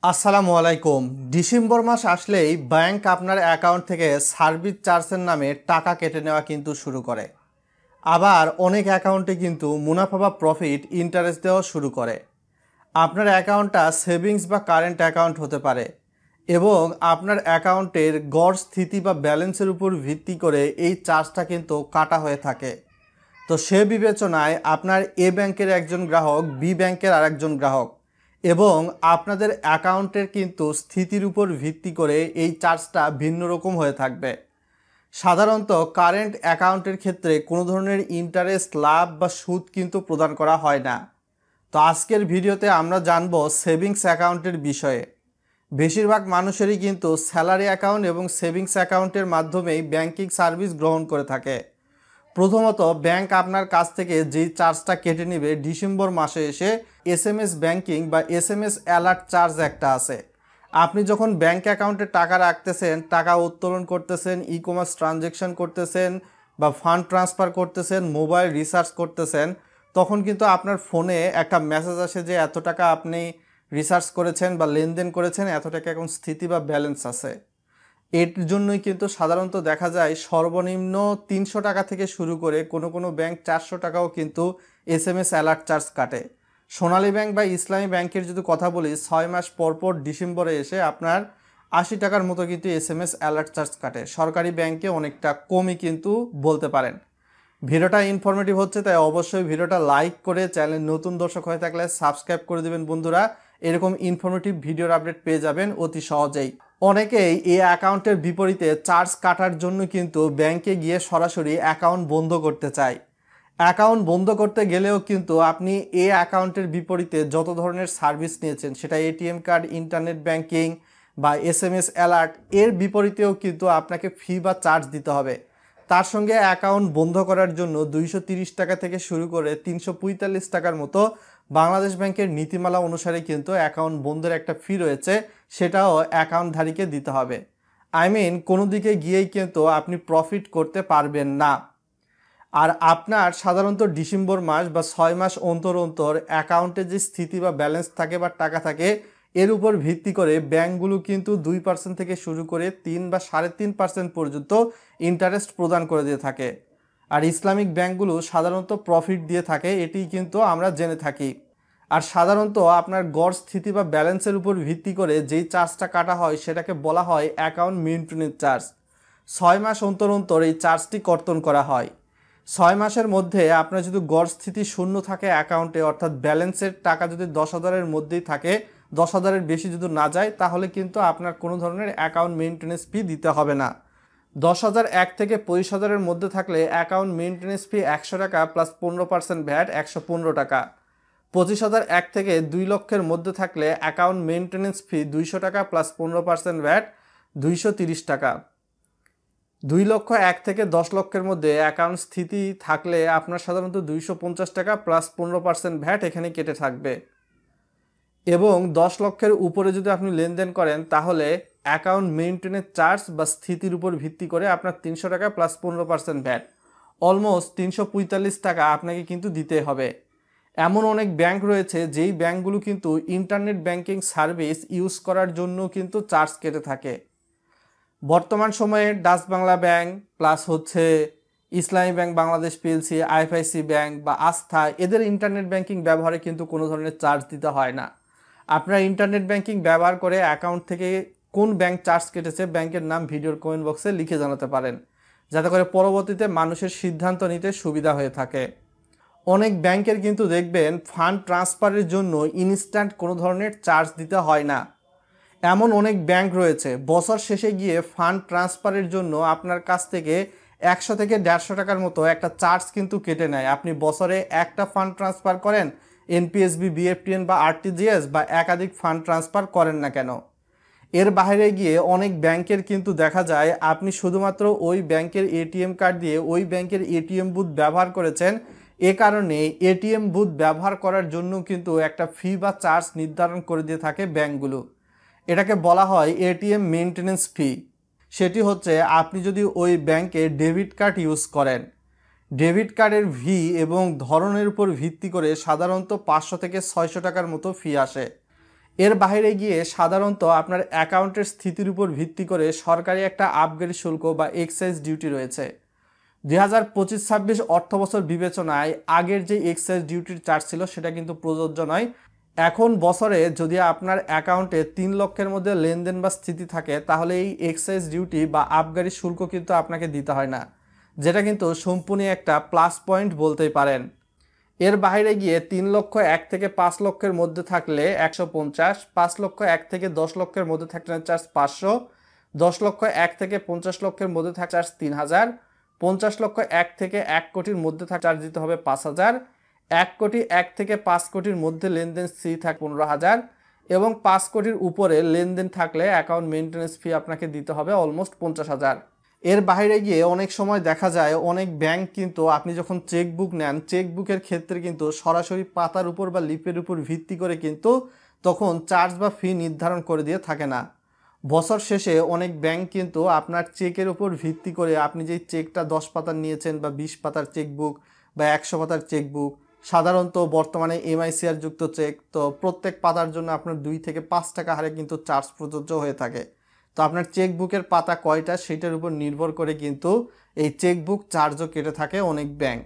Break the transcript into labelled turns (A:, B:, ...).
A: আসসালামু আলাইকুম। ডিসেম্বর মাস আসলেই ব্যাংক আপনার অ্যাকাউন্ট থেকে সার্ভিস চার্জের নামে টাকা কেটে নেওয়া কিন্তু শুরু করে। আবার অনেক অ্যাকাউন্টে কিন্তু মুনাফা বা প্রফিট ইন্টারেস্ট দেওয়া শুরু করে। আপনার অ্যাকাউন্টটা সেভিংস বা কারেন্ট অ্যাকাউন্ট হতে পারে এবং আপনার অ্যাকাউন্টের গড় স্থিতি বা ব্যালেন্সের উপর ভিত্তি করে এই চার্জটা কিন্তু কাটা হয়ে থাকে। তো সে বিবেচনায় আপনার এ ব্যাংকের একজন গ্রাহক বি ব্যাংকের আরেকজন গ্রাহক এবং আপনাদের অ্যাকাউন্টের কিন্তু স্থিতির উপর ভিত্তি করে এই চার্জটা ভিন্ন রকম হয়ে থাকবে। সাধারণত কারেন্ট অ্যাকাউন্টের ক্ষেত্রে কোনো ধরনের ইন্টারেস্ট লাভ বা সুদ কিন্তু প্রদান করা হয় না। তো আজকের ভিডিওতে আমরা জানব সেভিংস অ্যাকাউন্টের বিষয়ে। বেশিরভাগ মানুষেরই কিন্তু স্যালারি অ্যাকাউন্ট এবং সেভিংস অ্যাকাউন্টের মাধ্যমেই ব্যাংকিং সার্ভিস গ্রহণ করে থাকে। প্রথমত ব্যাংক আপনার কাছ থেকে যেই চার্জটা কেটে নেবে ডিসেম্বর মাসে এসে এসএমএস ব্যাংকিং বা এসএমএস অ্যালার্ট চার্জ একটা আছে। আপনি যখন ব্যাংক অ্যাকাউন্টে টাকা রাখতেছেন, টাকা উত্তোলন করতেছেন, ই কমার্স ট্রানজ্যাকশন করতেছেন বা ফান্ড ট্রান্সফার করতেছেন, মোবাইল রিচার্জ করতেছেন, তখন কিন্তু আপনার ফোনে একটা মেসেজ আসে যে এত টাকা আপনি রিচার্জ করেছেন বা লেনদেন করেছেন, এত টাকা এখন স্থিতি বা ব্যালেন্স আছে। এর জন্যই কিন্তু সাধারণত দেখা যায় সর্বনিম্ন ৩০০ টাকা থেকে শুরু করে কোনো কোনো ব্যাংক ৪০০ টাকাও কিন্তু এসএমএস অ্যালার্ট চার্জ কাটে। সোনালী ব্যাংক বা ইসলামী ব্যাংকের যদি কথা বলি ৬ মাস পরপর ডিসেম্বরে এসে আপনার ৮০ টাকার মতো কিন্তু এসএমএস অ্যালার্ট চার্জ কাটে। সরকারি ব্যাংকে অনেকটা কমই কিন্তু বলতে পারেন। ভিডিওটা ইনফরমেটিভ হচ্ছে তাই অবশ্যই ভিডিওটা লাইক করে চ্যানেল নতুন দর্শক হয়ে থাকলে সাবস্ক্রাইব করে দেবেন বন্ধুরা। এরকম ইনফরমেটিভ ভিডিওর আপডেট পেয়ে যাবেন অতি সহজেই। অনেকেই এই অ্যাকাউন্টের বিপরীতে চার্জ কাটার জন্য কিন্তু ব্যাংকে গিয়ে সরাসরি অ্যাকাউন্ট বন্ধ করতে চায়। অ্যাকাউন্ট বন্ধ করতে গেলেও কিন্তু আপনি এই অ্যাকাউন্টের বিপরীতে যত ধরনের সার্ভিস নিয়েছেন, সেটা এটিএম কার্ড, ইন্টারনেট ব্যাংকিং বা এসএমএস অ্যালার্ট, এর বিপরীতেও কিন্তু আপনাকে ফি বা চার্জ দিতে হবে। তার সঙ্গে অ্যাকাউন্ট বন্ধ করার জন্য ২৩০ টাকা থেকে শুরু করে ৩৪৫ টাকার মতো বাংলাদেশ ব্যাংকের নীতিমালা অনুসারে কিন্তু অ্যাকাউন্ট বন্ধের একটা ফি রয়েছে, সেটাও অ্যাকাউন্টধারীকে দিতে হবে। কোনো দিকে গিয়েই কিন্তু আপনি প্রফিট করতে পারবেন না। আর আপনার সাধারণত ডিসেম্বর মাস বা ৬ মাস অন্তর অন্তর অ্যাকাউন্টে যে স্থিতি বা ব্যালেন্স থাকে বা টাকা থাকে, এর উপর ভিত্তি করে ব্যাংকগুলো কিন্তু ২% থেকে শুরু করে ৩ বা ৩.৫% পর্যন্ত ইন্টারেস্ট প্রদান করে দিয়ে থাকে। আর ইসলামিক ব্যাংকগুলো সাধারণত প্রফিট দিয়ে থাকে, এটি কিন্তু আমরা জেনে থাকি। আর সাধারণত আপনার গড় স্থিতি বা ব্যালেন্সের উপর ভিত্তি করে যেই চার্জটা কাটা হয় সেটাকে বলা হয় অ্যাকাউন্ট মেইনটেনেন্স চার্জ। ৬ মাস অন্তর অন্তর এই চার্জটি কর্তন করা হয়। ৬ মাসের মধ্যে আপনার যদি গড় স্থিতি শূন্য থাকে অ্যাকাউন্টে, অর্থাৎ ব্যালেন্সের টাকা যদি ১০,০০০-এর মধ্যেই থাকে, ১০,০০০-এর বেশি যদি না যায়, তাহলে কিন্তু আপনার কোনো ধরনের অ্যাকাউন্ট মেইনটেনেন্স ফি দিতে হবে না। ১০,০০০ থেকে ২৫,০০০-এর মধ্যে থাকলে অ্যাকাউন্ট মেইনটেনেন্স ফি ১০০ টাকা প্লাস ১৫% ভ্যাট ১১৫ টাকা। ২৫,০০০ থেকে ২ লক্ষের মধ্যে থাকলে অ্যাকাউন্ট মেইনটেনেন্স ফি ২০০ টাকা প্লাস ১৫% ভ্যাট ২৩০ টাকা। ২,০০,০০০ থেকে ১০ লক্ষের মধ্যে অ্যাকাউন্ট স্থিতি থাকলে আপনার সাধারণত ২৫০ টাকা প্লাস ১৫% ভ্যাট এখানে কেটে থাকবে। এবং ১০ লক্ষের উপরে যদি আপনি লেনদেন করেন তাহলে অ্যাকাউন্ট মেইনটেনেন্স চার্জ বা স্থিতির উপর ভিত্তি করে আপনার ৩০০ টাকা প্লাস ১৫% ভ্যাট, অলমোস্ট ৩৪৫ টাকা আপনাকে কিন্তু দিতে হবে। এমন অনেক ব্যাংক রয়েছে যেই ব্যাংকগুলো কিন্তু ইন্টারনেট ব্যাংকিং সার্ভিস ইউজ করার জন্য কিন্তু চার্জ কেটে থাকে। বর্তমান সময়ে ডাচ বাংলা ব্যাংক প্লাস ইসলামী bank Bangladesh PLC, IFIC bank বা আস্থা, এদের ইন্টারনেট ব্যাংকিং ব্যবহারে কিন্তু কোনো ধরনের চার্জ দিতে হয় না। আপনারা ইন্টারনেট ব্যাংকিং ব্যবহার করে অ্যাকাউন্ট থেকে কোন ব্যাংক চার্জ কেটেছে ব্যাংকের নাম ভিডিওর কমেন্ট বক্সে লিখে জানাতে পারেন, যাতে করে পরবর্তীতে মানুষের সিদ্ধান্ত নিতে সুবিধা হয়ে থাকে। অনেক ব্যাংকের কিন্তু দেখবেন ফান্ড ট্রান্সফারের জন্য ইনস্ট্যান্ট কোনো ধরনের চার্জ দিতে হয় না। এমন অনেক ব্যাংক রয়েছে বছর শেষে গিয়ে ফান্ড ট্রান্সফারের জন্য আপনার কাছ থেকে ১০০ থেকে ১৫০ টাকার মতো একটা চার্জ কিন্তু কেটে নেয়। আপনি বছরে একটা ফান্ড ট্রান্সফার করেন, এনপিএসবি, বিএফটিএন বা আরটিজিএস বা একাধিক ফান্ড ট্রান্সফার করেন না কেন। এর বাইরে গিয়ে অনেক ব্যাংকের কিন্তু দেখা যায় আপনি শুধুমাত্র ওই ব্যাংকের এটিএম কার্ড দিয়ে ওই ব্যাংকের এটিএম বুথ ব্যবহার করেছেন, এ কারণে এটিএম বুথ ব্যবহার করার জন্য কিন্তু একটা ফি বা চার্জ নির্ধারণ করে দিয়ে থাকে ব্যাংকগুলো। এটাকে বলা হয় এটিএম মেইনটেনেন্স ফি। সেটি আপনি যদি ওই ব্যাংকে ডেবিট কার্ড ইউজ করেন, ডেবিট কার্ডের ভি এবং ধরনের উপর ভিত্তি করে সাধারণত ৫০০ থেকে ৬০০ টাকার মতো ফি আসে। এর বাইরে গিয়ে সাধারণত আপনার অ্যাকাউন্টের স্থিতির উপর ভিত্তি করে সরকারি একটা আপগ্রেড শুল্ক বা এক্সাইজ ডিউটি রয়েছে। 2025-26 অর্থবছর বিবেচনায় আগের যে এক্সাইজ ডিউটির চার্জ ছিল সেটা কিন্তু প্রযোজ্য নয়। এখন বছরে যদি আপনার অ্যাকাউন্টে 3 লক্ষের মধ্যে লেনদেন বা স্থিতি থাকে তাহলে এই এক্সাইজ ডিউটি বা আবগারি শুল্ক কিন্তু আপনাকে দিতে হয় না, যেটা কিন্তু সম্পূর্ণ একটা প্লাস পয়েন্ট বলতেই পারেন। এর বাইরে গিয়ে 3 লক্ষ 1 থেকে 5 লক্ষের মধ্যে থাকলে 150, 5 লক্ষ 1 থেকে 10 লক্ষের মধ্যে থাকলে চার্জ 500, 10 লক্ষ 1 থেকে 50 লক্ষের মধ্যে থাকলে চার্জ 3000, 50 লক্ষ 1 থেকে 1 কোটির মধ্যে থাকলে চার্জ দিতে হবে 5000, 1 কোটি 1 থেকে 5 কোটির মধ্যে লেনদেন ফি থাকে 15000 এবং 5 কোটির উপরে লেনদেন থাকলে অ্যাকাউন্ট মেইনটেনেন্স ফি আপনাকে দিতে হবে অলমোস্ট 50,000। এর বাইরে গিয়ে অনেক সময় দেখা যায় অনেক ব্যাংক কিন্তু আপনি যখন চেকবুক নেন চেকবুকের ক্ষেত্রে কিন্তু সরাসরি পাতার উপর বা লিপের উপর ভিত্তি করে কিন্তু তখন চার্জ বা ফি নির্ধারণ করে দিয়ে থাকে না। বছর শেষে অনেক ব্যাংক কিন্তু আপনার চেকের উপর ভিত্তি করে আপনি যেই চেকটা 10 পাতার নিয়েছেন বা 20 পাতার চেকবুক বা 100 পাতার চেকবুক, সাধারণত বর্তমানে এমআইসিআর যুক্ত চেক, তো প্রত্যেক পাতার জন্য আপনার 2 থেকে 5 টাকা হারে কিন্তু চার্জ প্রযোজ্য হয়ে থাকে। তো আপনার চেকবুকের পাতা কয়টা সেটার উপর নির্ভর করে কিন্তু এই চেকবুক চার্জও কেটে থাকে অনেক ব্যাংক।